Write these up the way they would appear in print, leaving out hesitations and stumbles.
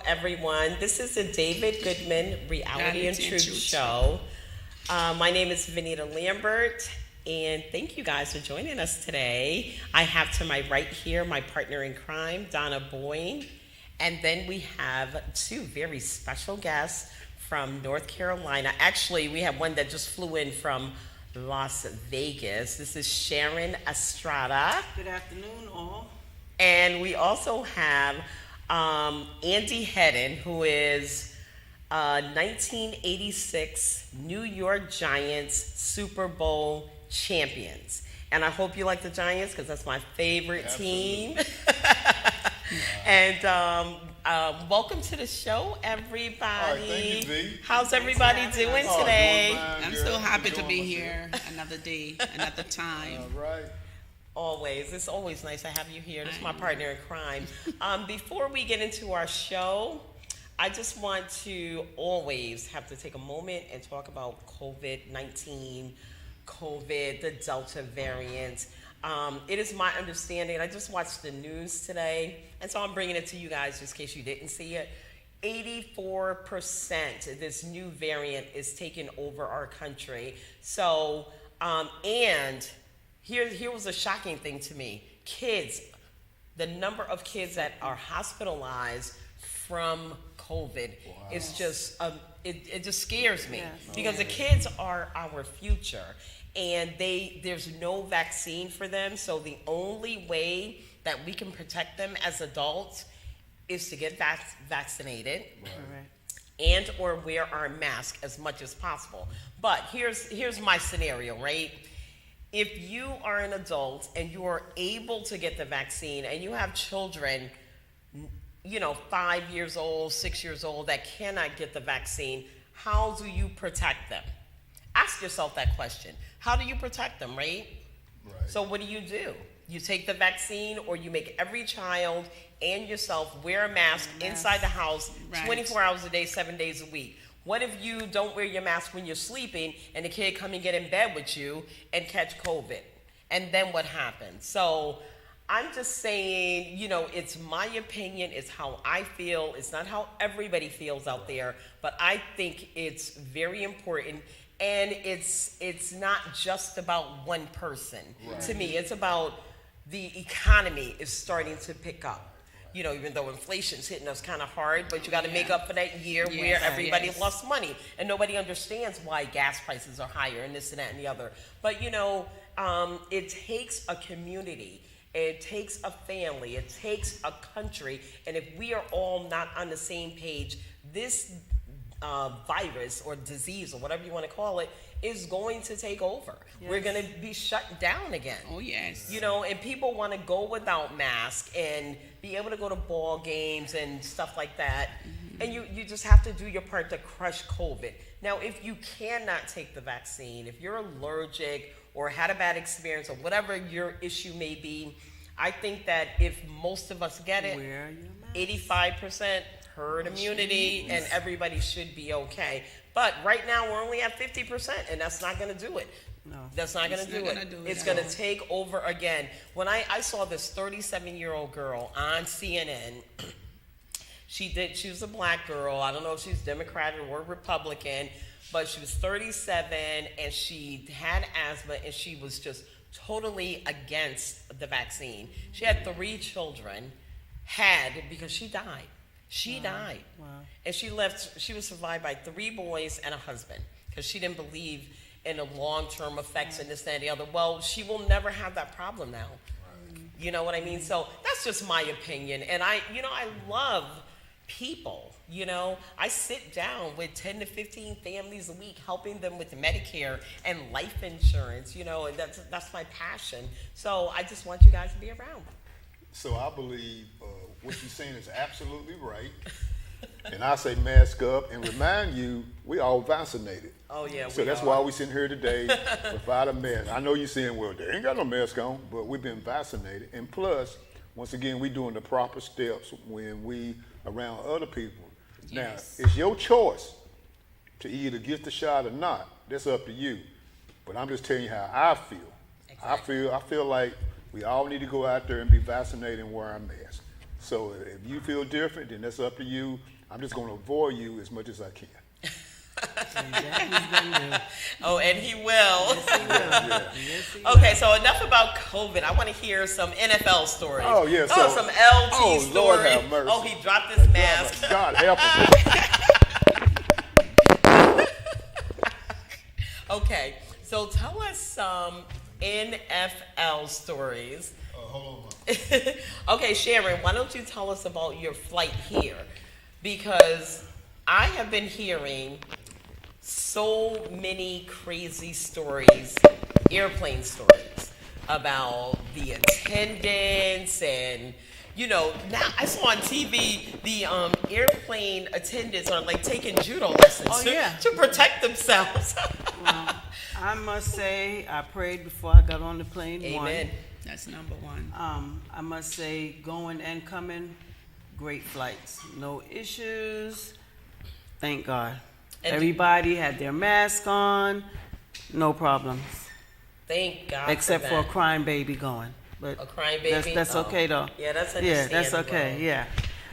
everyone. This is the David Goodman Reality and Truth Show. My name is Vanita Lambert, and thank you guys for joining us today. I have to my right here my partner in crime, Donna Boyne, and then we have two very special guests from North Carolina. Actually, we have one that just flew in from Las Vegas. This is Sharon Estrada. Good afternoon, all. And we also have Andy Hedden, who is 1986 New York Giants Super Bowl champions. And I hope you like the Giants because that's my favorite team. And welcome to the show, everybody. All right, thank you, V. How's everybody doing today? I'm so happy to be here. Another day, another time. All right. Always. It's always nice to have you here. This is my partner in crime. Before we get into our show, I just want to always have to take a moment and talk about COVID-19, the Delta variant. It is my understanding, I just watched the news today, and so I'm bringing it to you guys just in case you didn't see it. 84% of this new variant is taking over our country. So, and here was a shocking thing to me. Kids, the number of kids that are hospitalized from COVID is just, it just scares me. Because the kids are our future. And there's no vaccine for them, so the only way that we can protect them as adults is to get vaccinated and or wear our mask as much as possible. But here's my scenario, right? If you are an adult and you are able to get the vaccine and you have children, 5 years old, 6 years old that cannot get the vaccine, how do you protect them? Ask yourself that question. How do you protect them, right? So what do? You take the vaccine, or you make every child and yourself wear a mask inside the house 24 hours a day, 7 days a week. What if you don't wear your mask when you're sleeping and the kid come and get in bed with you and catch COVID? And then what happens? So I'm just saying, it's my opinion, it's how I feel, it's not how everybody feels out there, but I think it's very important. And it's not just about one person. To me, it's about the economy is starting to pick up. Even though inflation's hitting us kind of hard, but you got to make up for that year where everybody lost money. And nobody understands why gas prices are higher and this and that and the other. But, it takes a community. It takes a family. It takes a country. And if we are all not on the same page, this virus or disease or whatever you want to call it is going to take over. We're going to be shut down again. Oh, yes. And people want to go without masks and be able to go to ball games and stuff like that. And you just have to do your part to crush COVID. Now, if you cannot take the vaccine, if you're allergic or had a bad experience or whatever your issue may be, I think that if most of us get it, 85% herd immunity, and everybody should be okay. But right now, we're only at 50%, and that's not going to do it. No. That's not going to do it. It's going to take over again. When I saw this 37-year-old girl on CNN, she was a black girl. I don't know if she's Democrat or Republican, but she was 37, and she had asthma, and she was just totally against the vaccine. She had 3 children, because she died. She died. Wow. And she was survived by 3 boys and a husband because she didn't believe in the long-term effects and this, that, and the other. Well, she will never have that problem now. You know what I mean? So that's just my opinion. And I love people. I sit down with 10 to 15 families a week, helping them with Medicare and life insurance, and that's my passion. So I just want you guys to be around. So I believe what you're saying is absolutely right. And I say mask up and remind you, we all vaccinated. Oh, yeah. So that's why we sitting here today without a mask. I know you're saying, well, they ain't got no mask on, but we've been vaccinated. And plus, once again, we doing the proper steps when we around other people. Now, it's your choice to either get the shot or not. That's up to you. But I'm just telling you how I feel. Exactly. I feel like we all need to go out there and be vaccinated and wear our masks. So if you feel different, then that's up to you. I'm just going to avoid you as much as I can. Oh, and he will. Yes, he will. Okay, so enough about COVID. I want to hear some NFL stories. Oh, yeah, Oh, so- some LT oh, stories. Lord have mercy. Oh, he dropped his mask. God help him. Okay, so tell us some NFL stories. Hold on. Okay, Sharon, why don't you tell us about your flight here? Because I have been hearing so many crazy stories, airplane stories, about the attendants and, you know, now I saw on TV the airplane attendants are like taking judo lessons Oh, yeah. to protect themselves. Well, I must say, I prayed before I got on the plane. Amen. That's number one. I must say, going and coming, great flights. No issues. Thank God. And- Everybody had their mask on. No problems. Thank God. Except for a that. crying baby going. But A crying baby? That's Oh. okay, though. Yeah, that's Yeah, that's understandable. okay, yeah.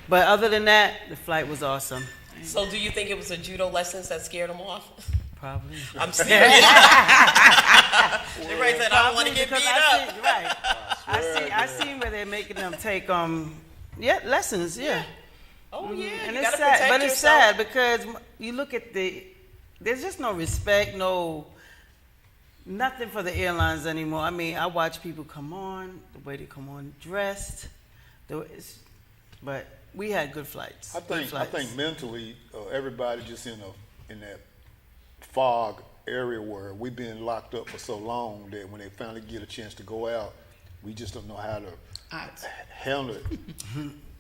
But other than that, the flight was awesome. So do you think it was the judo lessons that scared them off? Probably. I'm serious. Everybody said, I don't want to get beat Because up. Right. I see where they're making them take lessons, yeah. Oh, yeah. And you it's gotta sad, protect but it's yourself. sad because you look at there's just no respect, nothing for the airlines anymore. I mean, I watch people come on, the way they come on dressed, but we had good flights. I good flights. think mentally, everybody just in that fog area where we've been locked up for so long that when they finally get a chance to go out, we just don't know how to handle it.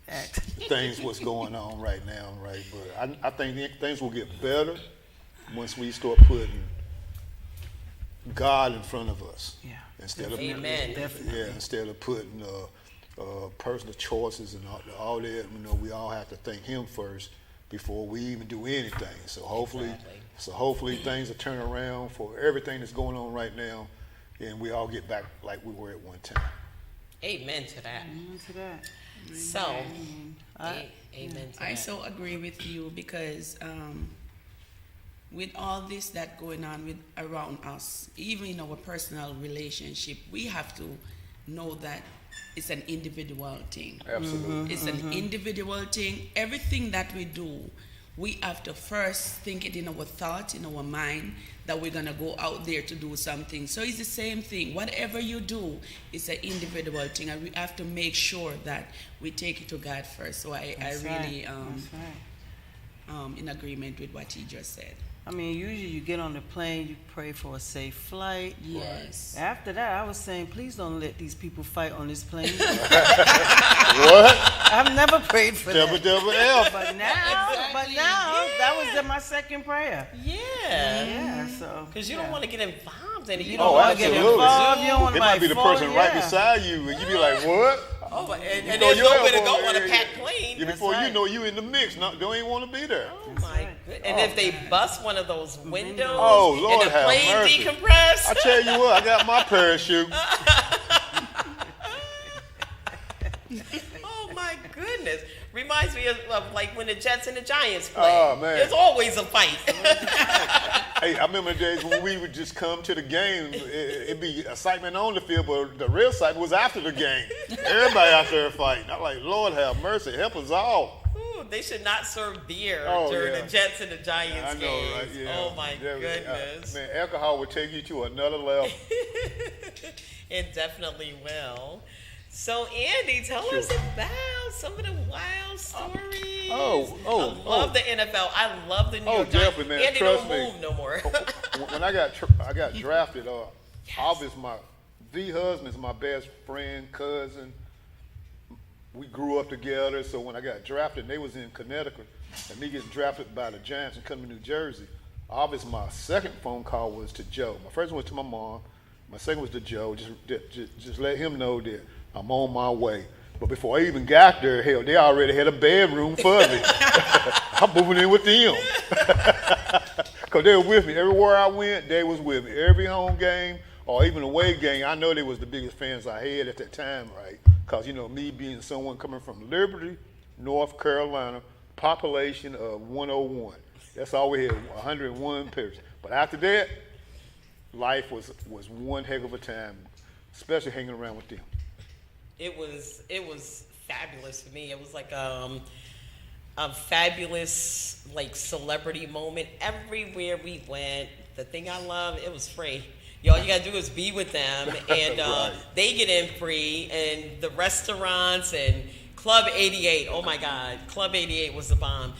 Act. Things what's going on right now, right? But I think things will get better once we start putting God in front of us. Yeah. Instead of Amen. Definitely. Yeah, instead of putting personal choices and all that, you know, we all have to thank Him first before we even do anything. So hopefully things will turn around for everything that's going on right now, and we all get back like we were at one time. Amen to that. Amen to that. So, amen to that. I so agree with you because with all this that going on around us, even in our personal relationship, we have to know that it's an individual thing. Absolutely. It's an individual thing. Everything that we do, we have to first think it in our thought, in our mind, that we're going to go out there to do something. So it's the same thing. Whatever you do, it's an individual thing. And we have to make sure that we take it to God first. So I That's really right. That's right. in agreement with what he just said. I mean, usually you get on the plane, you pray for a safe flight. Yes. After that, I was saying, please don't let these people fight on this plane. What? I've never prayed for Double that. double F. But now, Exactly. that was my second prayer. Yeah. Yeah, so. Because you don't want to get involved in it. You You don't don't Oh, want to get absolutely. involved. You don't want It to might be the person right yeah. beside you, and you be like, "What?" Oh, and know there's your nowhere to elbow go on a area. packed plane. Yeah, before you right. know, you in the mix. No, don't even want to be there. Oh my goodness. And if they bust one of those windows Oh, Lord and the have plane mercy. decompress. I tell you what, I got my parachute. Oh my goodness. Reminds me of like when the Jets and the Giants play. Oh, man. There's always a fight. Hey, I remember the days when we would just come to the game. It'd be excitement on the field, but the real excitement was after the game. Everybody out there fighting. I'm like, Lord have mercy, help us all. Ooh, they should not serve beer Oh, during yeah. the Jets and the Giants I know, games. right? Yeah. Oh my Yeah, goodness. man, alcohol would take you to another level. It definitely will. So Andy, tell us about some of the wild stories. I love the NFL. I love the New York Giants. definitely, man. Andy Trust don't me. move no more. When I got drafted, obviously the husband's my best friend, cousin. We grew up together, so when I got drafted, they was in Connecticut, and me getting drafted by the Giants and coming to New Jersey. Obviously, my second phone call was to Joe. My first one was to my mom. My second was to Joe. Just let him know that I'm on my way. But before I even got there, hell, they already had a bedroom for me. I'm moving in with them. Because they were with me. Everywhere I went, they was with me. Every home game or even away game, I know they was the biggest fans I had at that time, right? Because, you know, me being someone coming from Liberty, North Carolina, population of 101. That's all we had, 101 people. But after that, life was one heck of a time, especially hanging around with them. It was fabulous for me. It was like a fabulous like celebrity moment everywhere we went. The thing I love, it was free. All you gotta do is be with them, and Right. they get in free. And the restaurants and Club 88. Oh my God, Club 88 was the bomb.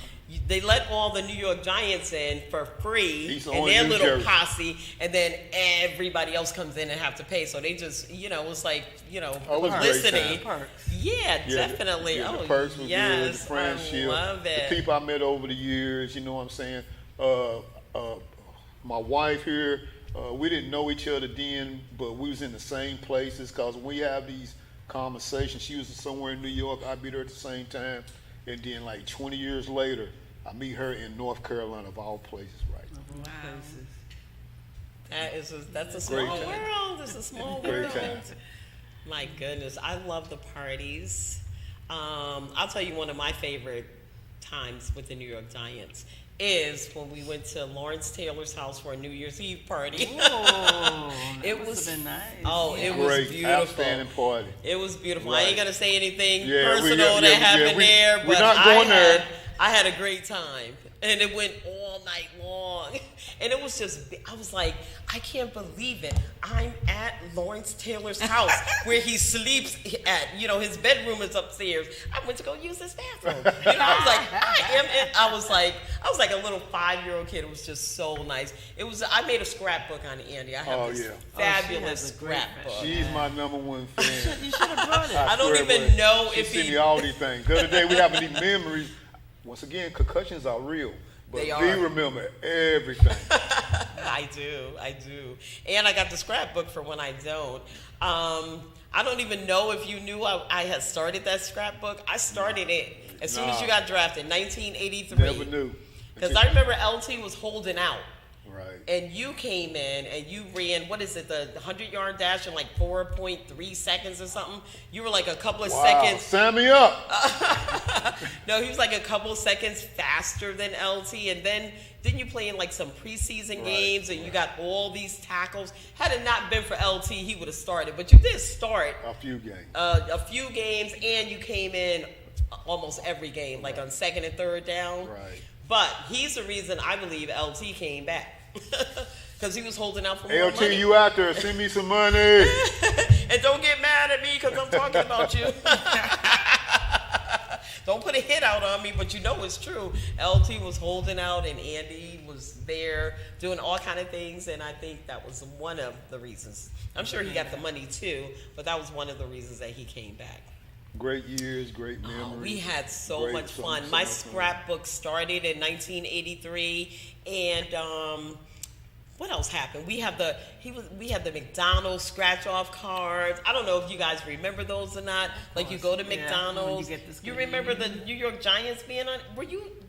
They let all the New York Giants in for free He's and on their New little Jersey. posse, and then everybody else comes in and have to pay. So they just, it was like, Oh, it was a great publicity. time. Perks. Yeah, definitely. Yeah, oh, the perks was yes, good, the friendship, I love it. the people I met over the years. You know what I'm saying? My wife here, we didn't know each other then, but we was in the same places. Cause when we have these conversations, she was somewhere in New York, I'd be there at the same time, and then like 20 years later, I meet her in North Carolina, of all places, right? Wow. Places. That's a Great small time. world. It's a small Great world. time. My goodness, I love the parties. I'll tell you one of my favorite times with the New York Giants is when we went to Lawrence Taylor's house for a New Year's Eve party. Oh, It that was- must have been nice. Oh, it was Great, beautiful. outstanding party. It was beautiful. I Right. ain't gonna say anything Yeah, personal that happened there, we're but not going there. I had a great time, and it went all night long. And it was just, I was like, I can't believe it. I'm at Lawrence Taylor's house where he sleeps at. His bedroom is upstairs. I went to go use his bathroom. I was like, I was like a little 5-year-old kid. It was just so nice. I made a scrapbook on Andy. I have Oh, this yeah. fabulous has a great scrapbook. She's my number one fan. You should have brought it. I don't swear, even boy. know She if sent he- me all these things. The other day we having these memories. Once again, concussions are real, but They we are. remember everything. I do. And I got the scrapbook for when I don't. I don't even know if you knew I had started that scrapbook. I started it as soon as you got drafted, 1983. Never knew. Because I remember LT was holding out. Right. And you came in and you ran, the 100-yard dash in like 4.3 seconds or something? You were like a couple of Wow, seconds. sign me up. No, he was like a couple seconds faster than LT. And then didn't you play in like some preseason Right, games and you got all these tackles? Had it not been for LT, he would have started. But you did start A few games. a few games, and you came in almost every game, like on second and third down. Right. But he's the reason I believe LT came back. Because he was holding out for more LT, money. you out there? Send me some money. And don't get mad at me because I'm talking about you. Don't put a hit out on me, but you know it's true. LT was holding out, and Andy was there doing all kind of things, and I think that was one of the reasons. I'm sure he got the money too, but that was one of the reasons that he came back. Great years, great memories. Oh, we had so Great, much so fun. much My fun. scrapbook started in 1983, and what else happened? We had the McDonald's scratch off cards. I don't know if you guys remember those or not. Like you go to Yeah, when you McDonald's. get this You good- remember the New York Giants being on?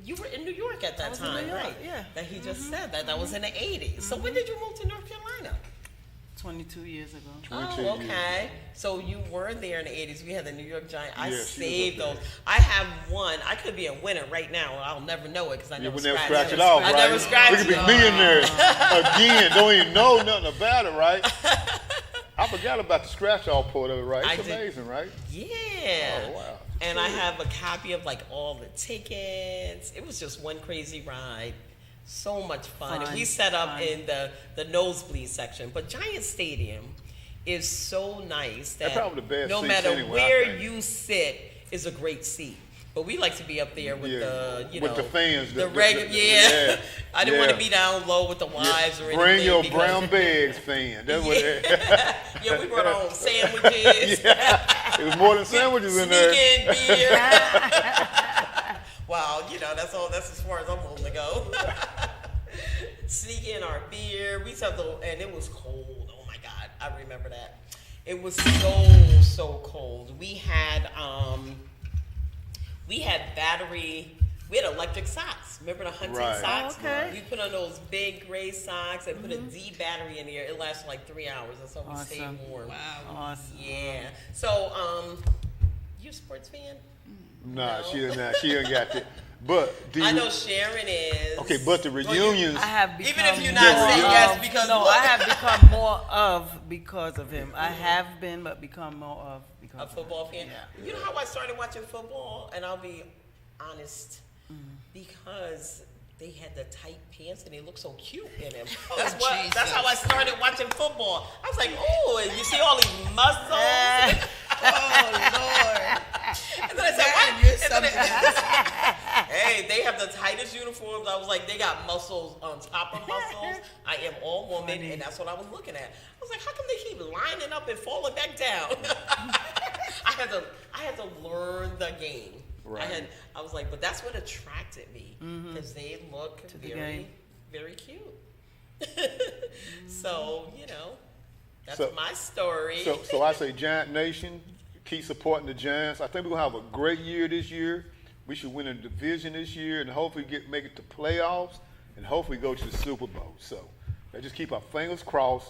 You were in New York at that was in time, New York, right? yeah. That he just said that was in the 80s. So when did you move to North Carolina? 22 years ago. 22 Oh, years. okay. So you were there in the 80s. We had the New York Giants. I Yeah, she was saved up there. those. I have one. I could be a winner right now. I'll never know it because I You never would never scratched scratch it off, I right? never scratched We could be it. millionaires again. Don't even know nothing about it, right? I forgot about the scratch off part of it, right? I It's did. amazing, right? Yeah. Oh, wow. And I have a copy of like all the tickets. It was just one crazy ride. So much fun. And Fun, we set up fun. in the nosebleed section. But Giant Stadium is so nice that They're probably the best no seats matter anyway, I where think. you sit is a great seat. But we like to be up there with Yeah, the, with the fans, the the- regular, the- yeah. yeah, I didn't want to yeah. be down low with the wives or anything. Bring your because- brown bags fan. That's what Yeah, we brought our own sandwiches. it was more than sandwiches in there. Sneak in beer. Wow, that's all. That's as far as I'm willing to go. Sneak in our beer. We used to have and it was cold. Oh my God, I remember that. It was so cold. We had battery. We had electric socks. Remember the hunting Right. socks? Oh, okay. We put on those big gray socks and put a D battery in there. It lasted like 3 hours. That's how we stayed Awesome. warm. Wow. Awesome. Yeah. So, You a sports fan? Nah, No. she ain't got that. But do you, I know Sharon is. okay, but the reunions. I have become Even if you're not more saying of- yes because no, what? I have become more of because of him. I have been, but become more of because A of football him. fan. Yeah. You know how I started watching football, and I'll be honest, because they had the tight pants and they looked so cute in them. That's how I started watching football. I was like, oh, and you see all these muscles. Oh Lord. And then I said, Man, what? you're And then something else. hey, they have the tightest uniforms. I was like, they got muscles on top of muscles. I am all woman, and that's what I was looking at. I was like, how come they keep lining up and falling back down? I had to learn the game. Right. I was like, but that's what attracted me, because they look the very, game. very cute. So, that's So- my story. So I say, Giant Nation, keep supporting the Giants. I think we're gonna have a great year this year. We should win a division this year, and hopefully make it to playoffs, and hopefully go to the Super Bowl. So let's just keep our fingers crossed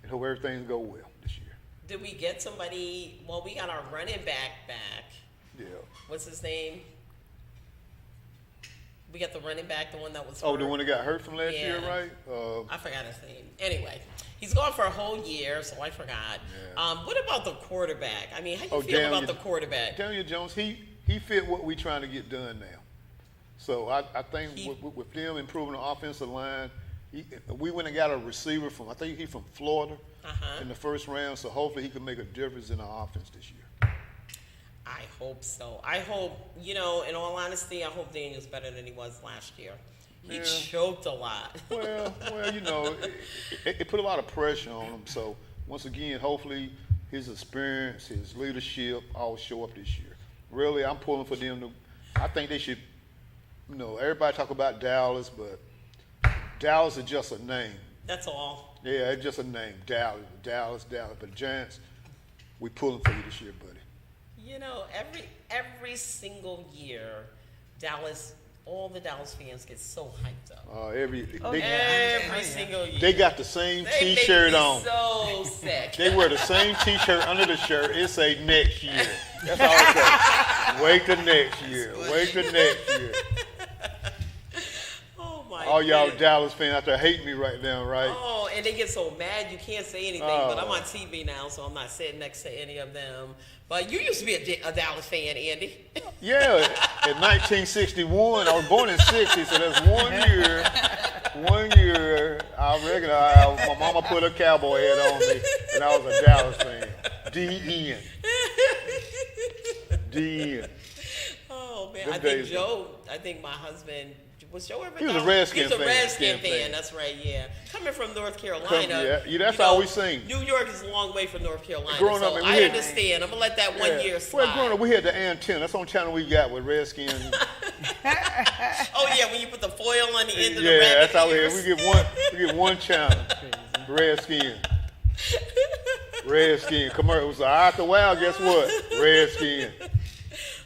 and hope everything go well this year. Did we get somebody? Well, we got our running back. Yeah. What's his name? We got the running back, the one that was Oh, hurt. the one that got hurt from last year, Yeah. right? I forgot his name. Anyway, he's gone for a whole year, so I forgot. Yeah. What about the quarterback? I mean, how you Oh, feel about Daniel- the quarterback? Daniel Jones, he fit what we trying to get done now. So I think with them improving the offensive line, we went and got a receiver I think he's from Florida in the first round. So hopefully he can make a difference in our offense this year. I hope so. I hope, in all honesty, I hope Daniel's better than he was last year. He Yeah. choked a lot. Well, it put a lot of pressure on him. So once again, hopefully his experience, his leadership all show up this year. Really, I'm pulling for them I think they should, everybody talk about Dallas, but Dallas is just a name. That's all. Yeah, it's just a name. Dallas. But Giants, we pulling for you this year, buddy. Every single year, all the Dallas fans get so hyped up. Every Single year. they got the same They make T-shirt me on. so sick. They wear the same T-shirt under the shirt. It say next year. That's all it says. Wait till next year. Wait till next year. Oh my All y'all goodness. Dallas fans out there hate me right now, right? Oh, and they get so mad you can't say anything. But I'm on TV now, so I'm not sitting next to any of them. But you used to be a Dallas fan, Andy. Yeah, in 1961, I was born in '60, so that's 1 year. 1 year, I reckon my mama put a cowboy hat on me, and I was a Dallas fan. D-E-N. Oh man, Them days. I think my husband was Joe ever. He was a Dallas? Redskin He was a fan. Redskin Fan. fan. That's right. Yeah, coming from North Carolina. Yeah, that's all we seen. New York is a long way from North Carolina. Growing so up, man, we I had- understand. I'm gonna let that 1 year slide. Well, growing up, we had the antenna. That's the only channel we got with Redskins. Oh yeah, when you put the foil on the end of the Yeah, rabbit that's how we ears. had. We get one channel. Redskin. Redskin commercials. After a while, guess what? Redskin.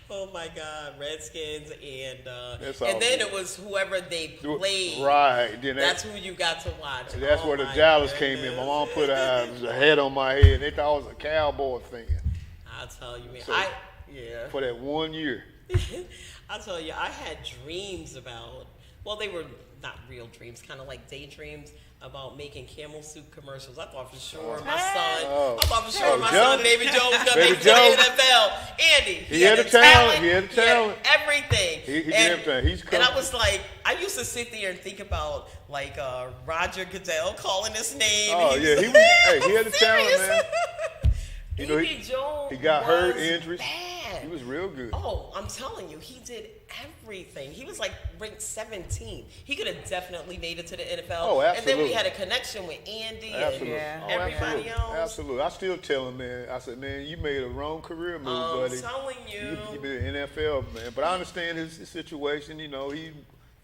Oh my God, Redskins and That's all and then good. it was whoever they played. Right. Then That's who you got to watch. that's Oh where the my Dallas came in. goodness. My mom put a head on my head. They thought I was a Cowboy fan I'll tell you, man. So- Yeah. for that 1 year. I'll tell you, I had dreams about. Well, they were not real dreams, kind of like daydreams about making camel suit commercials. I thought for sure my son. Oh. I thought for sure my Joe? son, Baby Joe, was gonna Baby make it to the Joe. NFL. Andy, He had the talent. He had the talent. everything. He did everything. He's and I cool. was like, I used to sit there and think about like Roger Goodell calling his name. Oh, and yeah, was he like, was- hey, he had I'm the talent, serious. man. You know, Baby Joe he got hurt, was injuries. bad. He was real good. Oh, I'm telling you, he did everything. He was like ranked 17. He could have definitely made it to the NFL. Oh, And then absolutely. we had a connection with Andy Absolutely. Yeah. and Oh, everybody absolutely. else. Absolutely. I still tell him, man. I said, man, you made a wrong career move, I'm buddy. telling you. You be an NFL man, but I understand his situation. He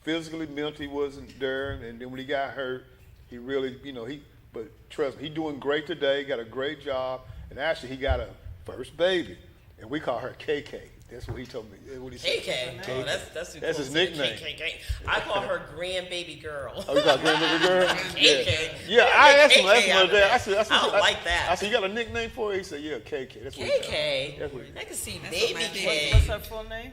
physically, mentally wasn't there, and then when he got hurt, he really, But trust me, he's doing great today. Got a great job, and actually, he got a first baby, and we call her KK. That's what he told me. That's what he said. KK. Oh, that's too That's close his to the nickname. KK. I call her grandbaby girl. Oh, you got grandbaby girl? KK. Yeah, I asked him KK the out other of day. that. I said, I don't like that. I said, you got a nickname for her? He said, yeah, KK. That's what he told me. KK. That's what I can see That's baby what my K. What's her full name?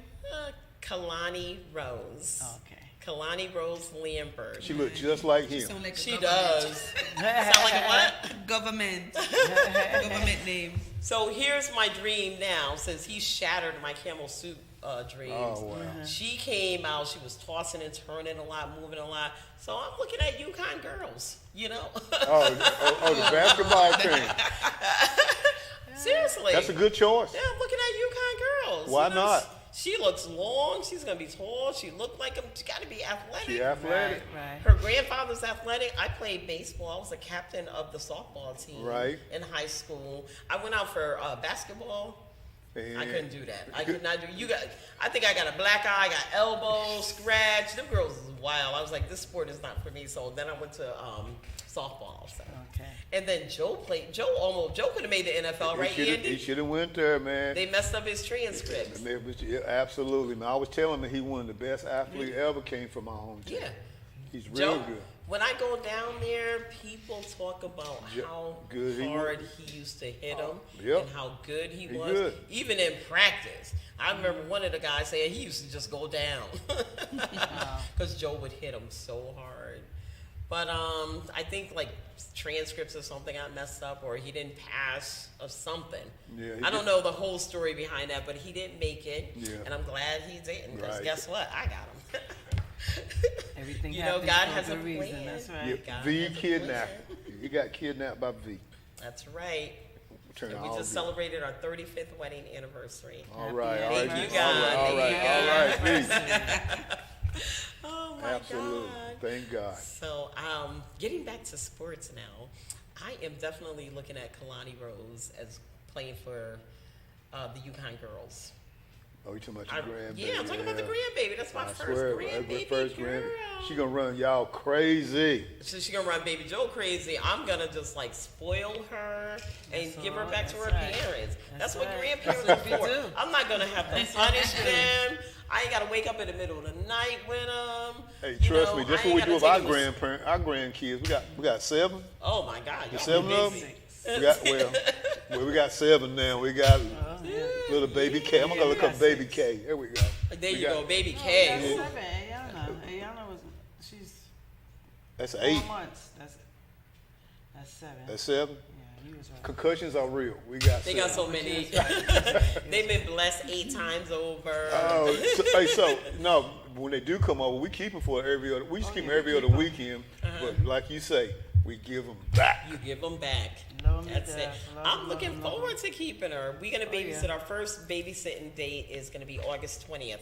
Kalani Rose. Oh, okay. Kalani Rose Lambert. She looked just like She him. sound like a She government. does. Sound like a what? Government. Government name. So here's my dream now, since he shattered my camel suit dreams. Oh, wow. She came out, she was tossing and turning a lot, moving a lot. So I'm looking at UConn girls, you know? Oh, the basketball team. Seriously. That's a good choice. Yeah, I'm looking at UConn girls. Why You know, not? She looks long. She's gonna be tall. She looked like him. She got to be athletic. She athletic. Right. Her grandfather's athletic. I played baseball. I was a captain of the softball team Right. in high school. I went out for basketball. And I couldn't do that. I could not do. You got. I think I got a black eye. I got elbow scratch. Them girls is wild. I was like, this sport is not for me. So then I went to softball. So. Okay. And then Joe played. Joe could have made the NFL, right? He Andy? should have went there, man. They messed up his transcripts. Yeah, absolutely, man. I was telling him he one of the best athletes ever came from my hometown. Yeah. He's real Joe, good. when I go down there, people talk about how good he hard he used to hit them Yep. and how good he He was, good. even in practice. I remember one of the guys saying he used to just go down because Joe would hit him so hard. But I think like transcripts or something got messed up, or he didn't pass or something. Yeah, he I don't did. know the whole story behind that, but he didn't make it, Yeah. and I'm glad he didn't. Because Right. guess what? I got him. Everything You know, happens God for has a reason. plan. That's right. Yeah, God V has a kidnapped. He got kidnapped by V. That's right. Turn And out we all just good. celebrated our 35th wedding anniversary. All right, all Thank right, you, V. God. All right, Thank all you, right, V. Oh my Absolutely. God. Thank God. So, getting back to sports now, I am definitely looking at Kalani Rose as playing for the UConn girls. Oh, you talking about your grandbaby? Yeah, I'm talking about the grandbaby. That's my I first swear, grandbaby first girl. She gonna run y'all crazy. So she gonna run Baby Joe crazy. I'm gonna just like spoil her and That's give her all- back to her that's right. parents. That's what right. grandparents That's are what we for. do. I'm not gonna have to punish them. I ain't gotta wake up in the middle of the night with them. Hey, You trust know, me, that's I what we ain't do with gotta our take it with- grandparents, our grandkids. We got 7. Oh my God, y'all 7 of busy. them. We got we got 7 now. We got Oh, yeah. little baby K. I'm gonna look up baby K. There we go. There We you got- go, Baby That's K. 7. Ayana was. She's That's 4 8. months. That's 7. That's 7. Yeah, you was right. Concussions are real. We got. They got 7. so many. They've been blessed 8 times over. Oh, so no. When they do come over, we keep them for every other. We just keep them every other weekend. But like you say, we give them back. You give them back. Love me That's it. death. Love I'm them, looking love them, love forward to keeping her. We're gonna babysit. yeah. Our first babysitting date is gonna be August 20th.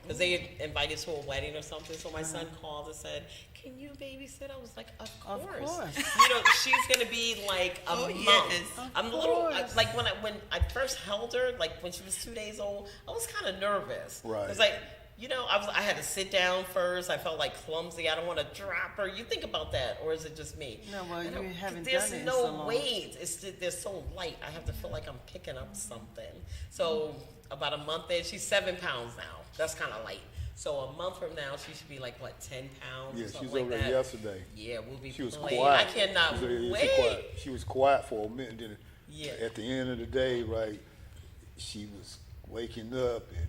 Because they had invited to a wedding or something. So my son called and said, "Can you babysit?" I was like, "Of Of course." course. You know, she's gonna be like a Oh, month. yes. I'm a little course. like when I first held her, like when she was 2 days old, I was kind of nervous. Right. Because like. You know, I had to sit down first. I felt like clumsy. I don't want to drop her. You think about that, or is it just me? No, well, I don't- you haven't There's done it in no so long. weight. They're so light. I have to feel like I'm picking up something. So about a month in, she's 7 pounds now. That's kind of light. So a month from now, she should be like what, 10 pounds? Yeah, or she something was like over that. there yesterday. Yeah, we'll be. She was playing. quiet. I cannot She was wait. quiet. She was quiet for a minute. Then Yeah. at the end of the day, right, she was waking up, and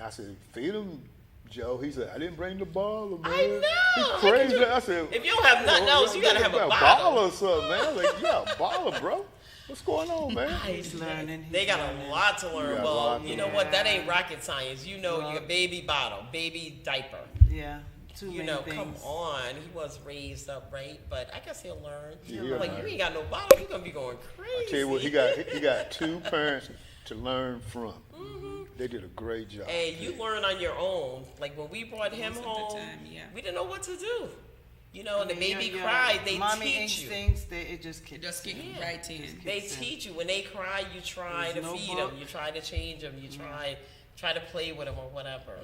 I said, "Feed him, Joe." He said, "I didn't bring the bottle, man." I know. He How crazy. could you- I said, If you don't have nothing else, you gotta have a bottle. or something, man. Like, you got a bottle, bro. What's going on, man? He's learning. They he's got learning. a lot to learn. got a Well, lot to you know learn. what? That ain't rocket science. You know, No. your baby bottle, baby diaper. Yeah. Too You many know, things. come on. He was raised up right, but I guess he'll learn. Yeah, he'll Like, learn. you ain't got no bottle, you're gonna be going crazy. I tell you what, he got 2 parents to learn from. They did a great job. And you learn on your own. Like when we brought him Most of the home, time, yeah. we didn't know what to do. You know, and the I mean, baby your cried, they mommy teach you. instincts, it just It kicks. just kick Yeah. right in. They kicks in. teach you. When they cry, you try There's to no feed book. them. You try to change them. You try to play with them or whatever.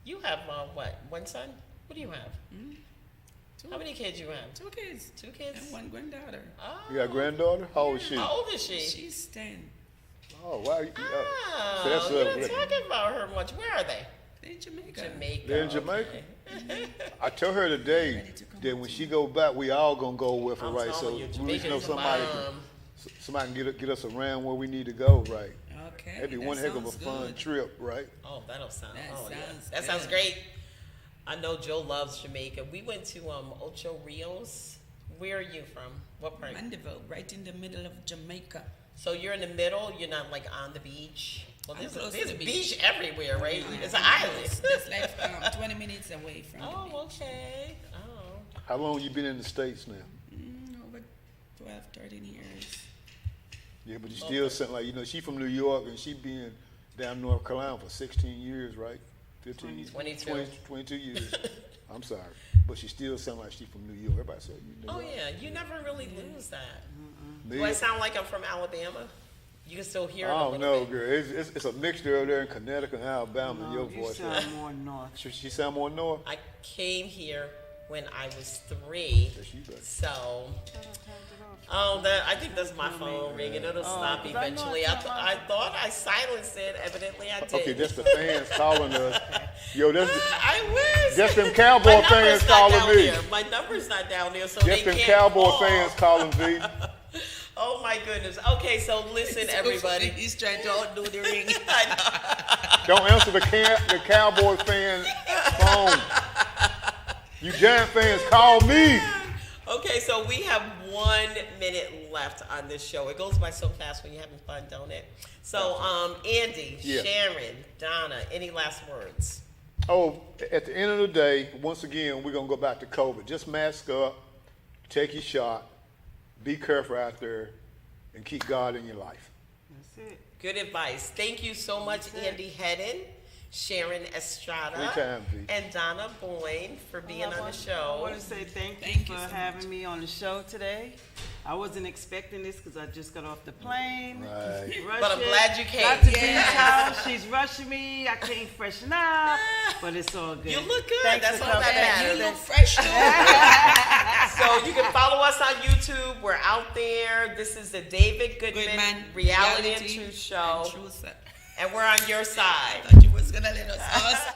You have what? One son? What do you have? How many kids you have? 2 kids. 2 kids? And 1 granddaughter. Oh. You got a granddaughter? How old is she? How old is she? She's 10. Oh, wow. Oh, So that's you're not talking about her much. Where are they? In Jamaica. Jamaica. They're in Jamaica. Okay. I tell her today Ready to come that out when to she go back, we all gonna go with her, I'm right? telling So you, we Jamaica know is somebody bomb. somebody can get us around where we need to go, right? Okay. That'd be that one heck of a sounds fun good. trip, right? Oh, that'll sound. That oh, yeah. sounds That sounds good. great. I know Joe loves Jamaica. We went to Ocho Rios. Where are you from? What part? Mandeville, right in the middle of Jamaica. So you're in the middle. You're not like on the beach. Well, I'm there's, close to there's the beach. beach. Everywhere, right? It's an I'm island. close. It's like 20 minutes away from the Oh, beach. okay. Oh. How long you been in the States now? Over 12, 13 years. Yeah, but you still sound like, she from New York and she been down North Carolina for 16 years, right? 15 years? 22. 22 years. I'm sorry. But she still sound like she from New York. Everybody said you know. Oh yeah, you never really lose that. Me? Do I sound like I'm from Alabama? You can still hear it a Oh, little no, bit. girl. It's a mixture over there in Connecticut and Alabama, No, your you voice. sound more north. She sound more north? I came here when I was 3, Yes, you better. so. I think that's my phone ringing. It'll stop 'cause I know eventually. it's not I thought I silenced it. Evidently, I did. Okay, that's the fans calling us. Yo, that's I wish. just them cowboy My fans number's not calling down me. there. My number's not down there, so Just they them can't cowboy call. fans calling V. Oh my goodness. Okay, so listen, everybody. He's trying to outdo the ring. I know. Don't answer the cowboy fan phone. You Giant fans, call me. Okay, so we have 1 minute left on this show. It goes by so fast when you're having fun, don't it? So, Andy, Yeah. Sharon, Donna, any last words? Oh, at the end of the day, once again, we're going to go back to COVID. Just mask up, take your shot, be careful out there, and keep God in your life. That's it. Good advice. Thank you so much, Andy Hedden, Sharon Estrada, Anytime, V. and Donna Boyne for being on the I show. want to say thank Thank you you for so having me on the show today. I wasn't expecting this because I just got off the plane. Right. But I'm glad you came. Got to B's Yes. house. She's rushing me. I can't freshen up, but it's all good. You look good. Thanks That's for all that coming. matters. You look fresh too. So you can follow us on YouTube. We're out there. This is the David Goodman, Goodman Reality and Truth Show. And Truth. And we're on your side. Thought you was gonna let us.